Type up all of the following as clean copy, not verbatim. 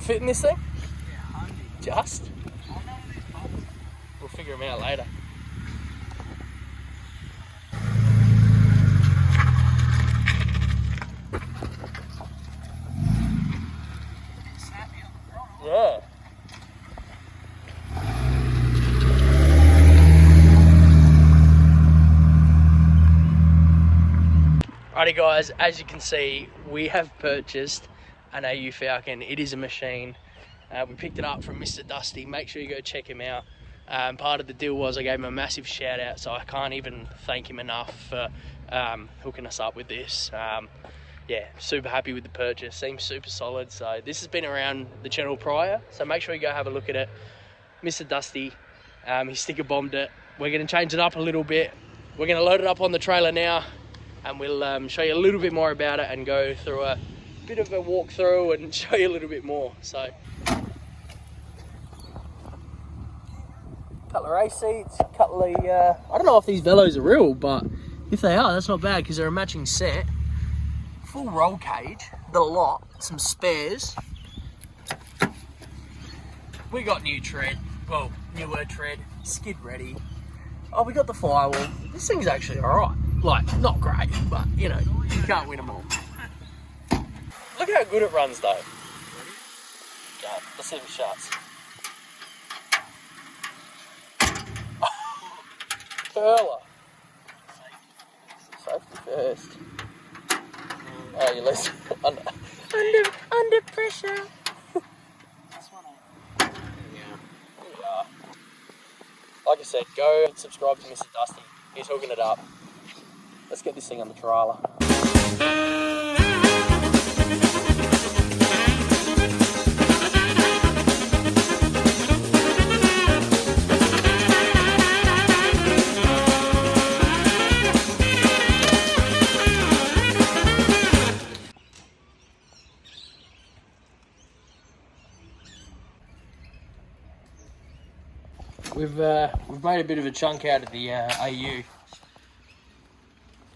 fit in this thing? Yeah, 100. Just? We'll figure them out later. Yeah. Alrighty guys, as you can see, we have purchased an AU Falcon. It is a machine. We picked it up from Mr. Dusty. Make sure you go check him out. Part of the deal was I gave him a massive shout out, so I can't even thank him enough for hooking us up with this. Yeah, super happy with the purchase. Seems super solid. So this has been around the channel prior, so make sure you go have a look at it. Mr. Dusty, he sticker bombed it. We're going to change it up a little bit. We're going to load it up on the trailer now, and we'll show you a little bit more about it and go through a bit of a walkthrough and show you a little bit more. So, couple of race seats, couple of, I don't know if these velos are real, but if they are, that's not bad because they're a matching set. Full roll cage, the lot, some spares. We got new tread, well, newer tread, skid ready. Oh, we got the firewall. This thing's actually alright. Like, not great, but you know, you can't win them all. Look how good it runs though. Okay, let's see if it shuts. Curler. Safety first. Oh, you listen. under pressure. Yeah. Like I said, go and subscribe to Mr. Dusty. He's hooking it up. Let's get this thing on the trailer. We've made a bit of a chunk out of the AU.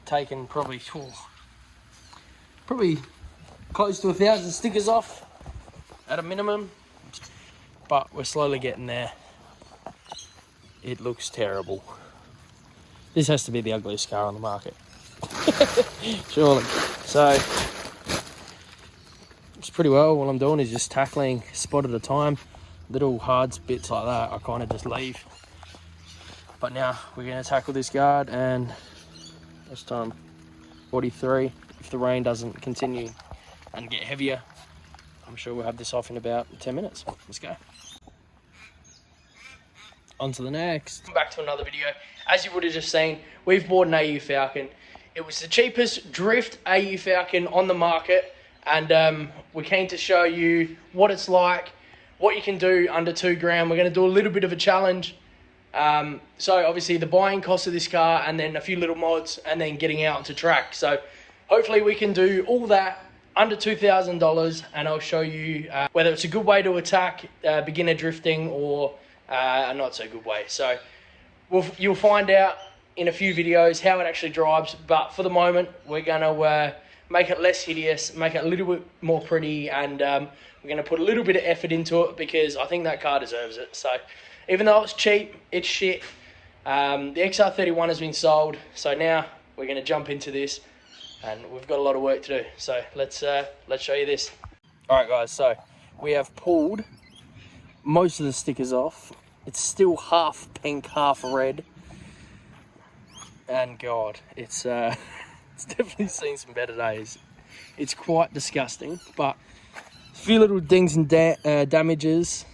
Taken probably close to 1,000 stickers off at a minimum, but we're slowly getting there. It looks terrible. This has to be the ugliest car on the market. Surely. So it's pretty well. What I'm doing is just tackling a spot at a time. Little hard bits like that I kind of just leave. But now we're going to tackle this guard, and this time 43. If the rain doesn't continue and get heavier, I'm sure we'll have this off in about 10 minutes. Let's go. On to the next. Back to another video. As you would have just seen, we've bought an AU Falcon. It was the cheapest drift AU Falcon on the market, and we're keen to show you what it's like, what you can do under 2 grand. We're going to do a little bit of a challenge. So obviously the buying cost of this car, and then a few little mods, and then getting out onto track. So hopefully we can do all that under $2,000, and I'll show you whether it's a good way to attack beginner drifting or a not so good way. So you'll find out in a few videos how it actually drives, but for the moment we're going to make it less hideous, make it a little bit more pretty, and we're going to put a little bit of effort into it because I think that car deserves it. So even though it's cheap, it's shit. The XR31 has been sold, so now we're going to jump into this, and we've got a lot of work to do. So let's show you this. All right, guys. So we have pulled most of the stickers off. It's still half pink, half red, and God, it's definitely seen some better days. It's quite disgusting, but a few little dings and damages.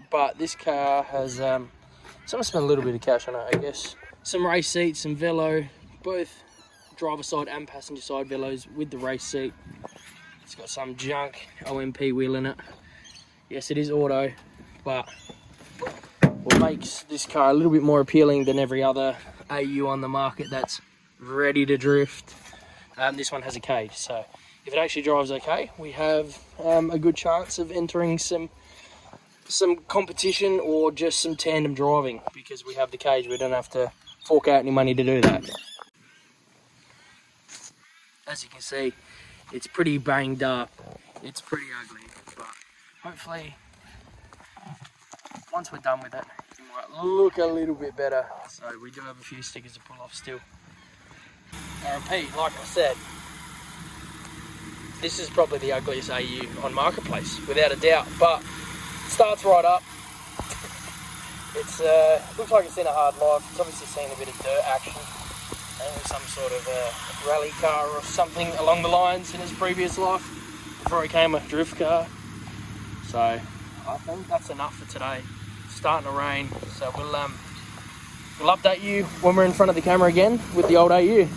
But this car has, someone spent a little bit of cash on it, I guess. Some race seats, some velo, both driver side and passenger side velos with the race seat. It's got some junk OMP wheel in it. Yes, it is auto, but what makes this car a little bit more appealing than every other AU on the market that's ready to drift, this one has a cage. So if it actually drives okay, we have a good chance of entering some competition or just some tandem driving, because we have the cage. We don't have to fork out any money to do that. As you can see, it's pretty banged up, it's pretty ugly, but hopefully once we're done with it, it might look a little bit better. So we do have a few stickers to pull off still. I repeat, like I said, this is probably the ugliest AU on Marketplace, without a doubt, but it starts right up. It's looks like it's in a hard life. It's obviously seen a bit of dirt action. Some sort of rally car or something along the lines in its previous life before it became a drift car. So I think that's enough for today. It's starting to rain, so we'll update you when we're in front of the camera again with the old AU.